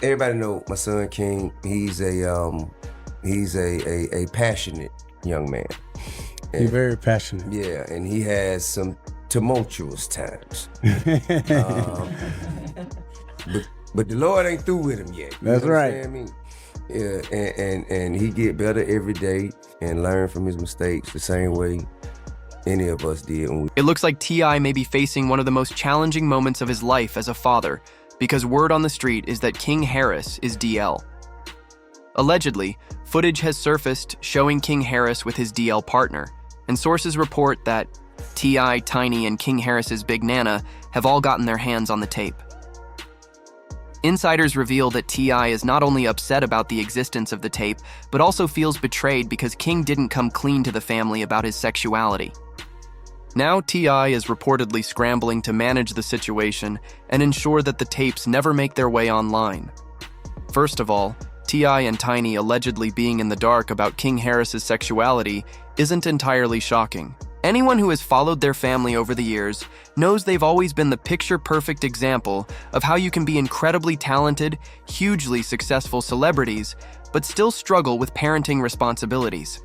everybody know my son King. He's a passionate young man. He's very passionate. Yeah, and he has some tumultuous times. But the Lord ain't through with him yet. That's right. I mean, yeah, and he get better every day and learn from his mistakes the same way any of us did. It looks like T.I. may be facing one of the most challenging moments of his life as a father, because word on the street is that King Harris is DL. Allegedly, footage has surfaced showing King Harris with his DL partner, and sources report that T.I., Tiny, and King Harris's Big Nana have all gotten their hands on the tape. Insiders reveal that T.I. is not only upset about the existence of the tape, but also feels betrayed because King didn't come clean to the family about his sexuality. Now T.I. is reportedly scrambling to manage the situation and ensure that the tapes never make their way online. First of all, T.I. and Tiny allegedly being in the dark about King Harris's sexuality isn't entirely shocking. Anyone who has followed their family over the years knows they've always been the picture-perfect example of how you can be incredibly talented, hugely successful celebrities, but still struggle with parenting responsibilities.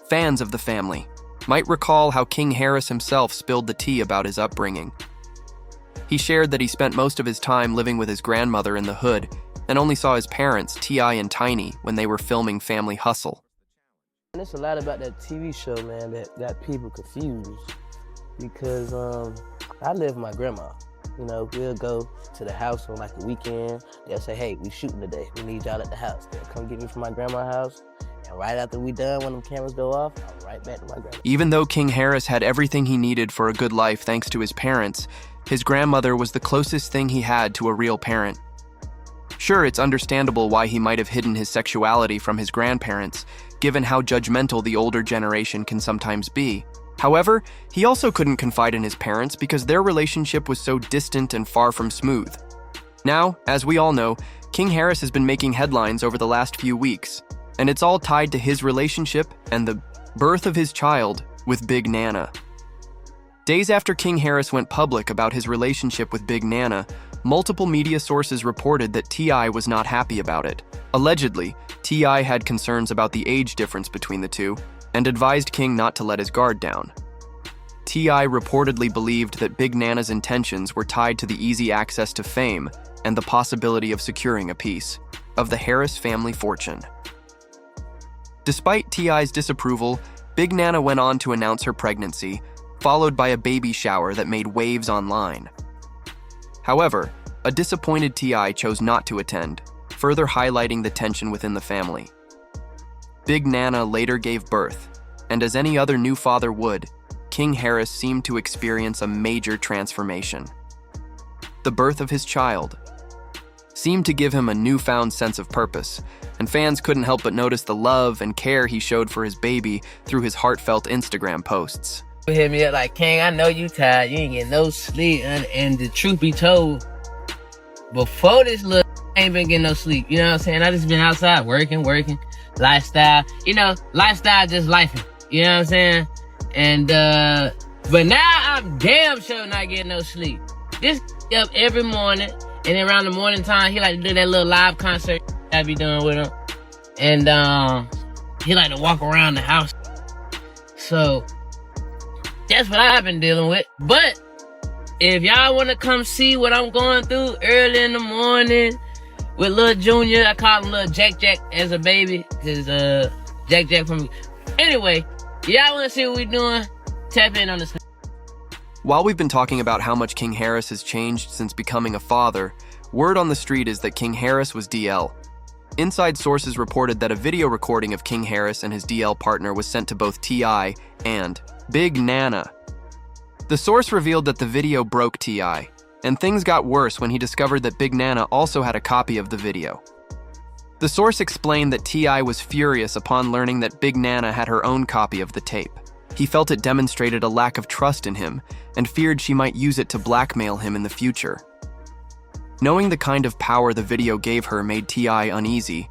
Fans of the family might recall how King Harris himself spilled the tea about his upbringing. He shared that he spent most of his time living with his grandmother in the hood and only saw his parents, T.I. and Tiny, when they were filming Family Hustle. And it's a lot about that TV show, man, that got people confused. Because I live with my grandma. You know, we'll go to the house on like a weekend. They'll say, hey, we shooting today. We need y'all at the house. They'll come get me from my grandma's house. And right after we done, when the cameras go off, I'm right back to my grandma. Even though King Harris had everything he needed for a good life thanks to his parents, his grandmother was the closest thing he had to a real parent. Sure, it's understandable why he might have hidden his sexuality from his grandparents, given how judgmental the older generation can sometimes be. However, he also couldn't confide in his parents because their relationship was so distant and far from smooth. Now, as we all know, King Harris has been making headlines over the last few weeks, and it's all tied to his relationship and the birth of his child with Big Nana. Days after King Harris went public about his relationship with Big Nana, multiple media sources reported that T.I. was not happy about it. Allegedly, T.I. had concerns about the age difference between the two and advised King not to let his guard down. T.I. reportedly believed that Big Nana's intentions were tied to the easy access to fame and the possibility of securing a piece of the Harris family fortune. Despite T.I.'s disapproval, Big Nana went on to announce her pregnancy, followed by a baby shower that made waves online. However, a disappointed T.I. chose not to attend, further highlighting the tension within the family. Big Nana later gave birth, and as any other new father would, King Harris seemed to experience a major transformation. The birth of his child seemed to give him a newfound sense of purpose, and fans couldn't help but notice the love and care he showed for his baby through his heartfelt Instagram posts. Hit me up like, King, I know you tired. You ain't getting no sleep. And the truth be told, before this I ain't been getting no sleep. You know what I'm saying? I just been outside working, lifestyle. You know, lifestyle just lifing. You know what I'm saying? And, but now I'm damn sure not getting no sleep. This up every morning, and then around the morning time, he like to do that little live concert I be doing with him. And, he like to walk around the house. So, that's what I've been dealing with. But if y'all want to come see what I'm going through early in the morning with Lil Junior, I call him Lil Jack Jack as a baby, because Jack Jack from me. Anyway, y'all want to see what we doing? Tap in on this. While we've been talking about how much King Harris has changed since becoming a father, word on the street is that King Harris was DL. Inside sources reported that a video recording of King Harris and his DL partner was sent to both T.I. and Big Nana. The source revealed that the video broke T.I., and things got worse when he discovered that Big Nana also had a copy of the video. The source explained that T.I. was furious upon learning that Big Nana had her own copy of the tape. He felt it demonstrated a lack of trust in him and feared she might use it to blackmail him in the future. Knowing the kind of power the video gave her made T.I. uneasy,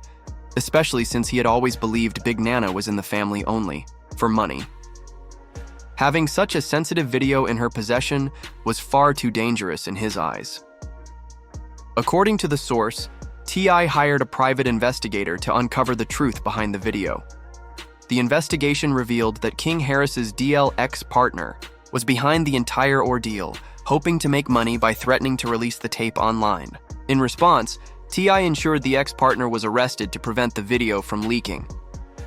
especially since he had always believed Big Nana was in the family only, for money. Having such a sensitive video in her possession was far too dangerous in his eyes. According to the source, T.I. hired a private investigator to uncover the truth behind the video. The investigation revealed that King Harris's DL ex-partner was behind the entire ordeal, hoping to make money by threatening to release the tape online. In response, T.I. ensured the ex-partner was arrested to prevent the video from leaking.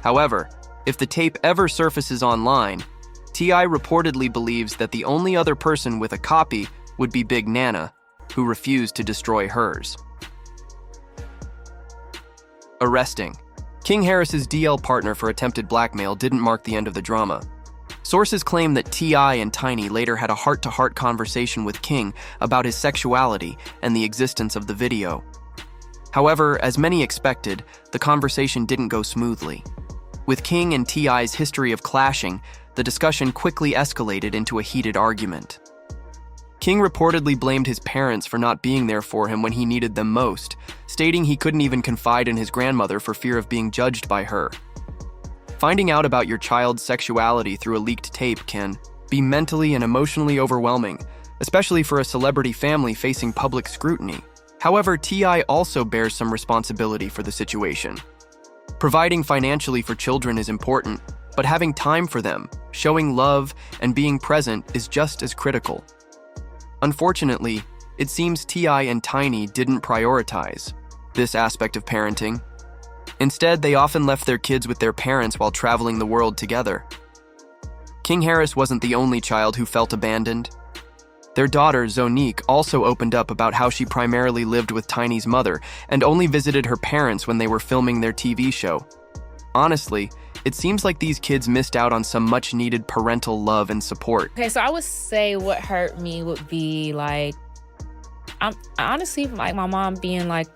However, if the tape ever surfaces online, T.I. reportedly believes that the only other person with a copy would be Big Nana, who refused to destroy hers. Arresting. King Harris's DL partner for attempted blackmail didn't mark the end of the drama. Sources claim that T.I. and Tiny later had a heart-to-heart conversation with King about his sexuality and the existence of the video. However, as many expected, the conversation didn't go smoothly. With King and T.I.'s history of clashing, the discussion quickly escalated into a heated argument. King reportedly blamed his parents for not being there for him when he needed them most, stating he couldn't even confide in his grandmother for fear of being judged by her. Finding out about your child's sexuality through a leaked tape can be mentally and emotionally overwhelming, especially for a celebrity family facing public scrutiny. However, T.I. also bears some responsibility for the situation. Providing financially for children is important, but having time for them, showing love, and being present is just as critical. Unfortunately, it seems T.I. and Tiny didn't prioritize this aspect of parenting. Instead, they often left their kids with their parents while traveling the world together. King Harris wasn't the only child who felt abandoned. Their daughter, Zonique, also opened up about how she primarily lived with Tiny's mother and only visited her parents when they were filming their TV show. Honestly, it seems like these kids missed out on some much-needed parental love and support. Okay, so I would say what hurt me would be like, honestly, like my mom being like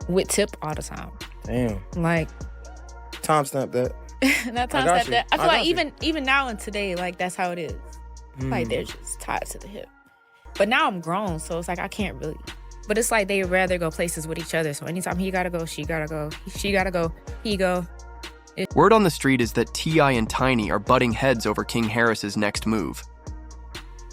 with Tip all the time. Damn. Like, Timestamp that. not I time got step you. that. I feel I like got you. even now and today, like that's how it is. Like they're just tied to the hip. But now I'm grown, so it's like I can't really. But it's like they'd rather go places with each other. So anytime he gotta go, she gotta go. She gotta go, he go. Word on the street is that T.I. and Tiny are butting heads over King Harris's next move.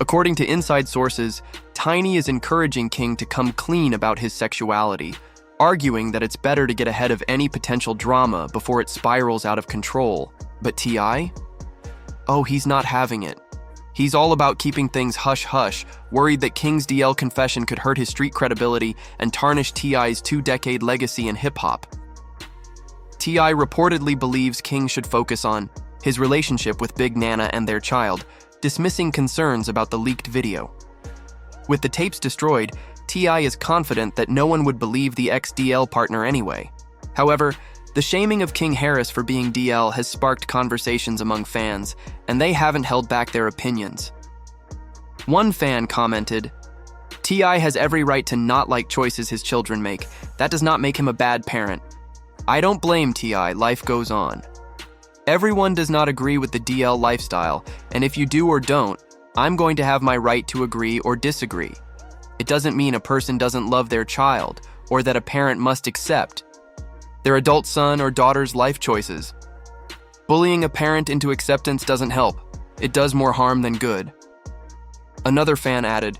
According to inside sources, Tiny is encouraging King to come clean about his sexuality, arguing that it's better to get ahead of any potential drama before it spirals out of control. But T.I.? Oh, he's not having it. He's all about keeping things hush-hush, worried that King's DL confession could hurt his street credibility and tarnish T.I.'s two-decade legacy in hip-hop. T.I. reportedly believes King should focus on his relationship with Big Nana and their child, dismissing concerns about the leaked video. With the tapes destroyed, T.I. is confident that no one would believe the ex-DL partner anyway. However, the shaming of King Harris for being DL has sparked conversations among fans, and they haven't held back their opinions. One fan commented, "T.I. has every right to not like choices his children make. That does not make him a bad parent. I don't blame T.I., life goes on. Everyone does not agree with the DL lifestyle, and if you do or don't, I'm going to have my right to agree or disagree. It doesn't mean a person doesn't love their child, or that a parent must accept their adult son or daughter's life choices. Bullying a parent into acceptance doesn't help. It does more harm than good." Another fan added,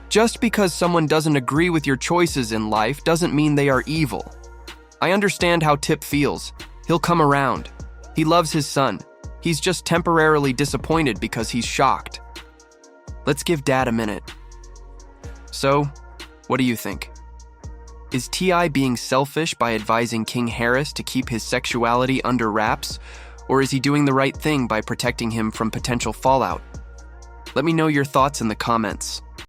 "Just because someone doesn't agree with your choices in life doesn't mean they are evil. I understand how Tip feels. He'll come around. He loves his son. He's just temporarily disappointed because he's shocked. Let's give Dad a minute." So, what do you think? Is T.I. being selfish by advising King Harris to keep his sexuality under wraps, or is he doing the right thing by protecting him from potential fallout? Let me know your thoughts in the comments.